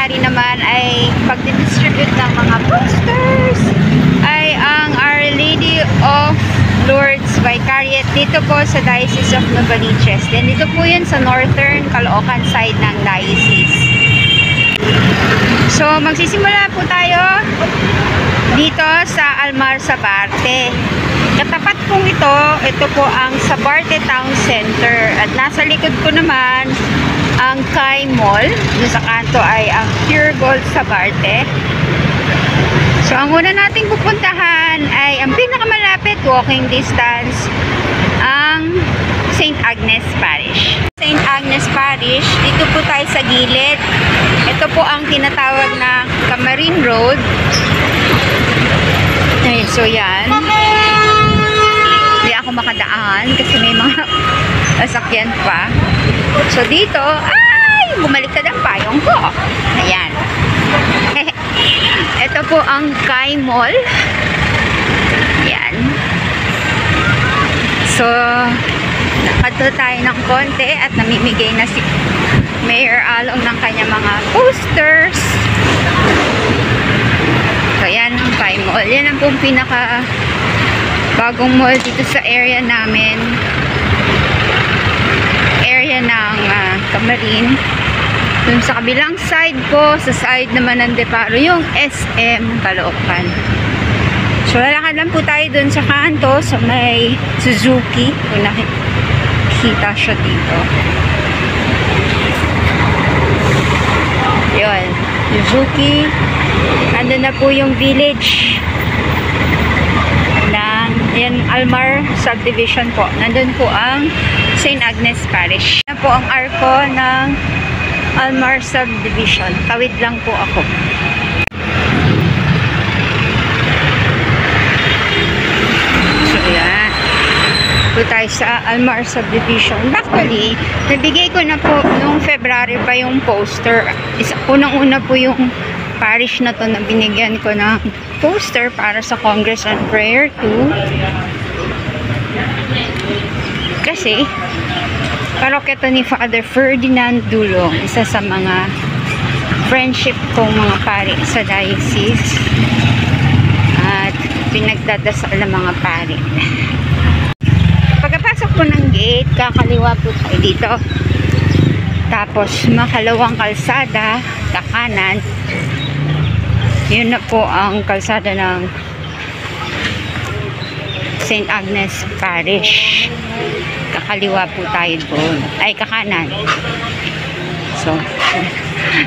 nangyayari naman ay pag-distribute ng mga posters ay ang Our Lady of Lourdes Vicariate dito po sa Diocese of Novaliches. Then dito po yun sa northern Caloocan side ng diocese. So magsisimula po tayo dito sa Almar Sabarte. Katapat pong ito po ang Sabarte Town Center. At nasa likod ko naman ang Kai Mall. Doon sa kanto ay ang Pure Gold Sabarte. So ang una nating pupuntahan ay ang pinakamalapit walking distance, ang St. Agnes Parish. St. Agnes Parish, dito po tayo sa gilid. Ito po ang tinatawag na Camarine Road. Ay, so yan. Hindi ako makadaan kasi may mga sasakyan pa. So dito, ay, bumaliktad ang payong ko. Ayan. Ito po ang Kai Mall. Ayan. So, nakadto tayo ng konti at namimigay na si Mayor Along ng kanyang mga posters. So, yan ang Kai Mall. Yan ang pong pinaka bagong mall dito sa area namin. Area ng Camarine. Dun sa kabilang side po, sa side naman ng Deparo, yung SM Caloocan. So, lalakad lang po tayo dun sa kanto, sa may Suzuki. Kung nakikita siya dito. Yun. Suzuki. Andun na po yung village ng Almar Subdivision po. Nandun po ang St. Agnes Parish. Yan po ang arko ng Almar Subdivision. Tawid lang po ako. So, yan. Po tayo sa Almar Subdivision. Actually, nabigay ko na po noong February pa yung poster. Unang-una po yung parish na to na binigyan ko ng poster para sa Congress on Prayer 2. Kasi, parokya to ni Father Ferdinand Dulong, isa sa mga friendship kong mga pari sa diocese at pinagdadasal ng mga pari. Pagkapasok po ng gate, kakaliwa po tayo dito. Tapos makalawang kalsada, kakanan. Yun na po ang kalsada ng St. Agnes Parish. Kakaliwa po tayo doon. Ay, kakanan. So,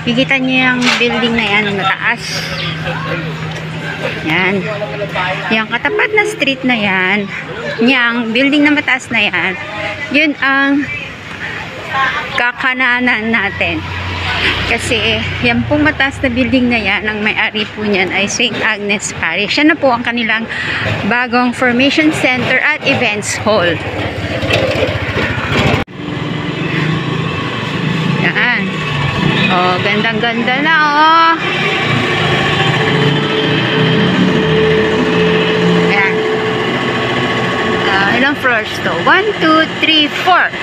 nakikita niyo yung building na yan, ang mataas. Yan. Yung katapat na street na yan, yung building na mataas na yan, yun ang kakananan natin. Kasi, yan pong mataas na building na yan, ang may-ari po niyan ay St. Agnes Parish. Yan na po ang kanilang bagong formation center at events hall. Yan. Oh, gandang-ganda na, oh. Yan. Ilang floors to? 1, 2, 3, 4.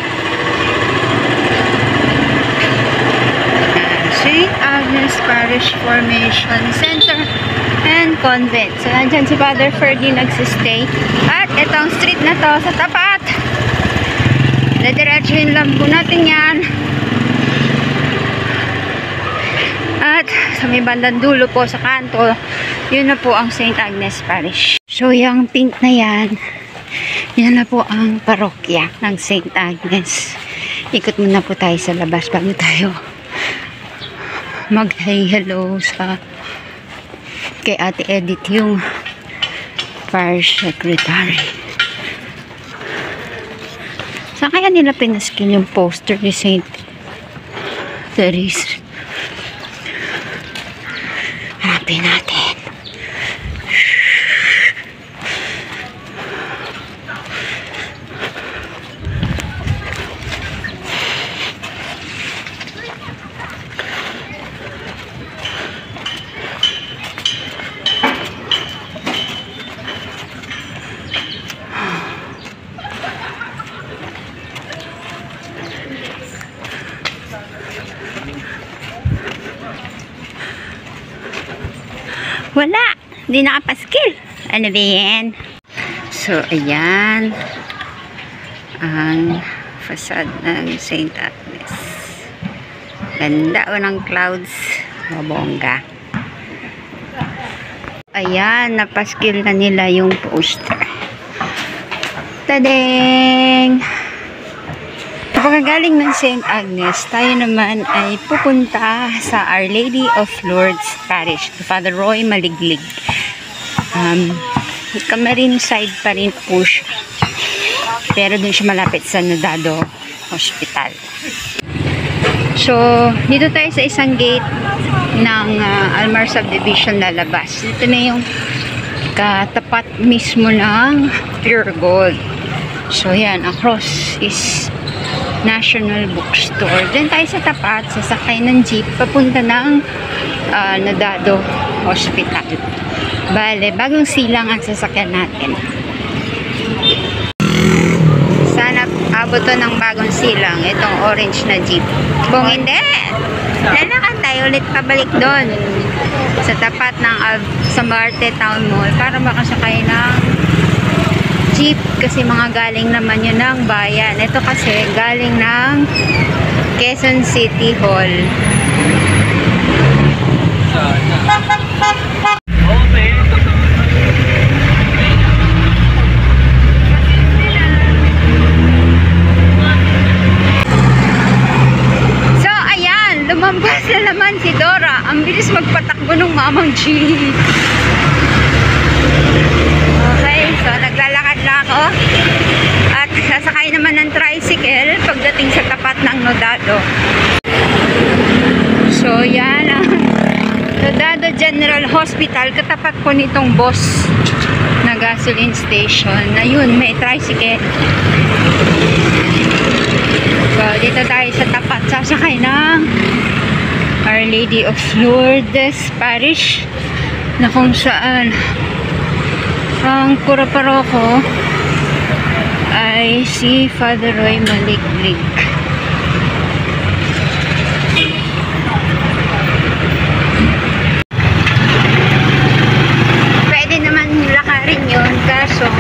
St. Agnes Parish Formation Center and Convent. So, nandyan si Father Ferdy nagsistay. At itong street na to sa tapat. Nadiretsuhin lang po natin yan. At sa may bandang dulo po sa kanto, yun na po ang St. Agnes Parish. So, yung pink na yan, yan na po ang parokya ng St. Agnes. Ikot muna po tayo sa labas bago tayo mag-hey hello sa kay Ate Edith, yung parish secretary. Saan kaya nila pinaskin yung poster ni St. Therese? Hanapin natin. Wala. Hindi nakapaskil. Ano ba yan? So, ayan. Ang facade ng St. Agnes. Ganda o ng clouds. Mabongga. Ayan. Napaskil na nila yung poster. Tadeng! Pagkagaling ng St. Agnes, tayo naman ay pupunta sa Our Lady of Lourdes Parish, Father Roy Maliglig. Camarine side pa rin po siya. Pero dun siya malapit sa Nodado Hospital. So, dito tayo sa isang gate ng Almar Subdivision lalabas. Dito na yung katapat mismo ng Pure Gold. So, yan. Across is National Bookstore. Diyan tayo sa tapat, sasakay ng jeep, papunta ng Nodado Hospital. Bale, bagong silang ang sasakyan natin. Sana abot to ng bagong silang, itong orange na jeep. Kung hindi, lalakad tayo ulit pabalik doon sa tapat ng Sambarte Town Mall para makasakay ng jeep kasi mga galing naman yun ng bayan. Ito kasi galing ng Quezon City Hall. So ayan, lumampas na naman si Dora. Ang bilis magpatakbo ng mamang jeep. So, naglalakad lang ako at sasakay naman ng tricycle pagdating sa tapat ng Nodado. So, yan ang Nodado General Hospital. Katapat po nitong boss na gasoline station na yun, may tricycle. So, dito tayo sa tapat. Sasakay ng Our Lady of Lourdes Parish na kung saan ang kura paroko ay si Father Roy Maliglig. Pwede naman lakarin yun kaso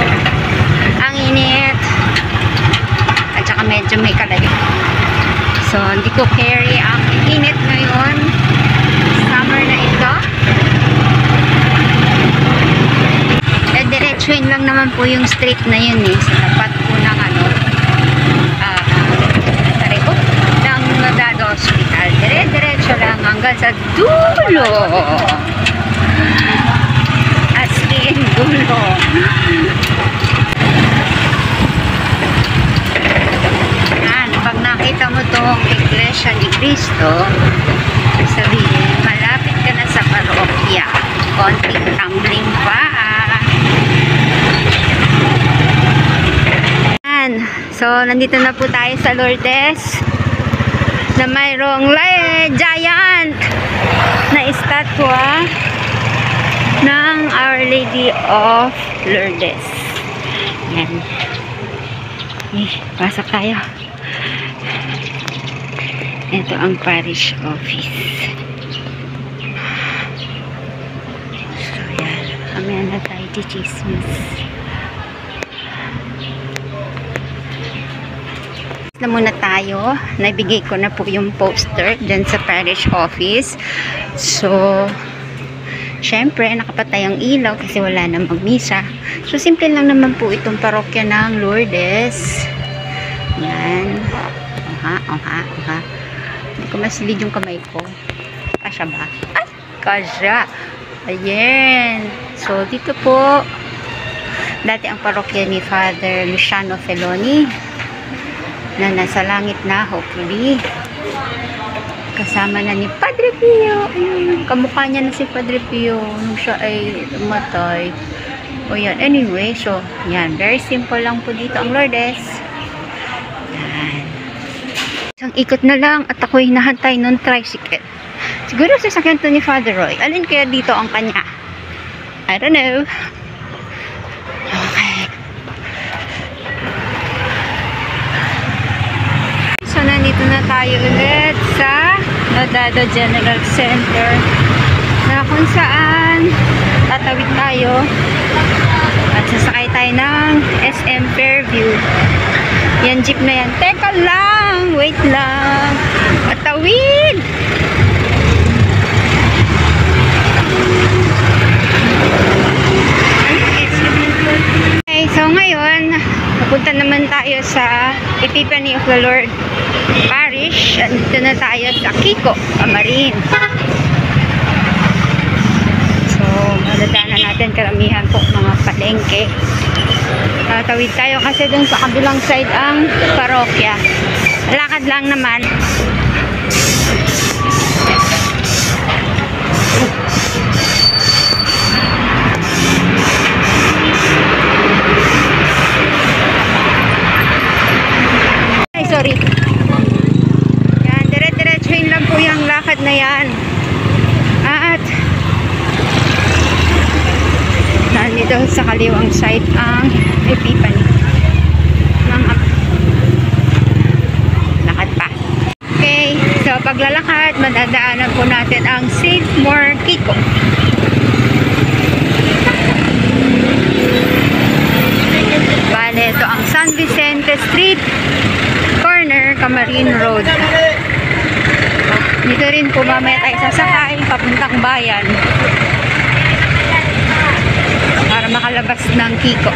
ang init at saka medyo may kalayo. So hindi ko carry ang init ngayon. Summer na ito. Diretsuin lang naman po yung street na yun sa tapat po ng ng Nodado Hospital. Diretso lang hanggang sa dulo. As in, dulo. Yan, pag nakita mo tong Iglesia ni Cristo, sabihin, malapit ka na sa parokya. Konting tumbling pa. So, nandito na po tayo sa Lourdes na mayroong giant na estatwa ng Our Lady of Lourdes. Yan. Pasok tayo. Ito ang parish office. So, yan. Kamaya na tayo di chismis. Na muna tayo. Naibigay ko na po yung poster dyan sa parish office. So, syempre, nakapatay ang ilaw kasi wala na magmisa. So, simple lang naman po itong parokya ng Lourdes. Yan. Oha. Hindi ko masilid yung kamay ko. Kasya ba? Ay! Kasya! Ayan. So, dito po, dati ang parokya ni Father Luciano Feloni na nasa langit na, hopefully. Kasama na ni Padre Pio. Kamukha niya na si Padre Pio nung siya ay umatay. O yan. Anyway, so, yan. Very simple lang po dito ang Lourdes. Yan. Isang ikot na lang at ako'y nahantay ng tricycle. Siguro sasakyan to ni Father Roy. Alin kaya dito ang kanya? I don't know. Okay. So, nandito na tayo ulit sa Nodado General Center na kung saan tatawid tayo. At sasakay tayo ng SM Fairview. Yan, jeep na yan. Teka lang! Wait lang! Patawid! Okay, so ngayon, napunta naman tayo sa Epiphany of the Lord Parish. At dito na tayo sa Kiko, Amarin. So, madadaanan natin karamihan po mga palengke. Tatawid tayo kasi dun sa kabilang side ang parokya. Lakad lang naman. Ay, sorry. Yan, dire-diretsuhin lang po yung lakad na yan. At nandito sa kaliwang side ang Epiphany. Lakad pa. Okay, so paglalakad, madadaanan po natin ang St. More Kiko. Bale, ito ang San Vicente Street, corner, Camarin Road. Dito rin po mamaya tayo sasakay papuntang bayan para makalabas ng Kiko.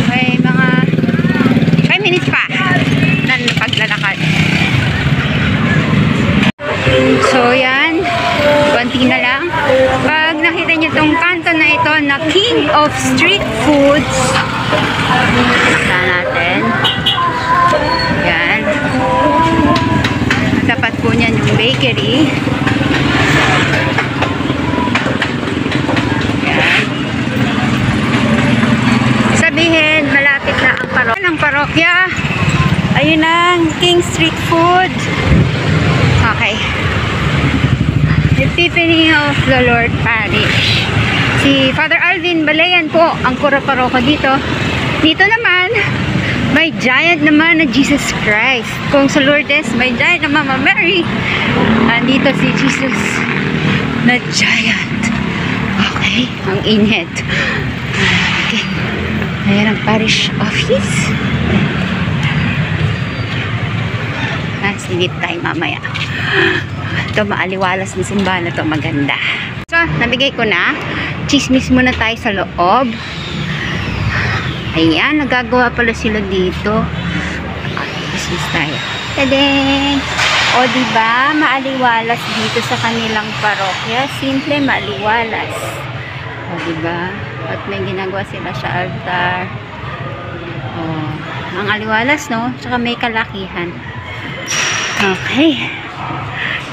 Okay, mga 5 minutes pa ng paglalakad. So yan, konti na lang. Pag nakita niyo tong kanto na ito na King of Street Foods, nakita natin. Yan. Tapat po niyan yung bakery. Yan. Sabihin, malapit na ang parokya. Ang parokya. Ayun ang King Street Food. Okay. Epiphany of the Lord Parish. Si Father Alvin Balayan po ang kura-paroko dito. Dito naman, may giant naman na Jesus Christ. Kung sa Lourdes, may giant na Mama Mary. Andito si Jesus na giant. Okay, ang inhead. Okay. Ayan ang parish office. Silip tayo mamaya. Ito, maaliwalas na simbahan na ito. Maganda. So, nabigay ko na. Chismis muna tayo sa loob. Ayan, nagagawa pala sila dito. Chismis tayo. Tadeng! O, diba? Maaliwalas dito sa kanilang parokya. Simple, maaliwalas. O, diba? At may ginagawa sila sa altar. O, ang aliwalas, no? Tsaka may kalakihan. Okay.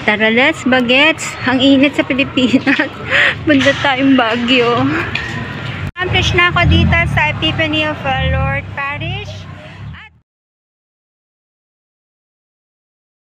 Tara, let's bagets. Ang init sa Pilipinas. Banda tayong Baguio. Accomplish na ako dito sa Epiphany of the Lord Parish.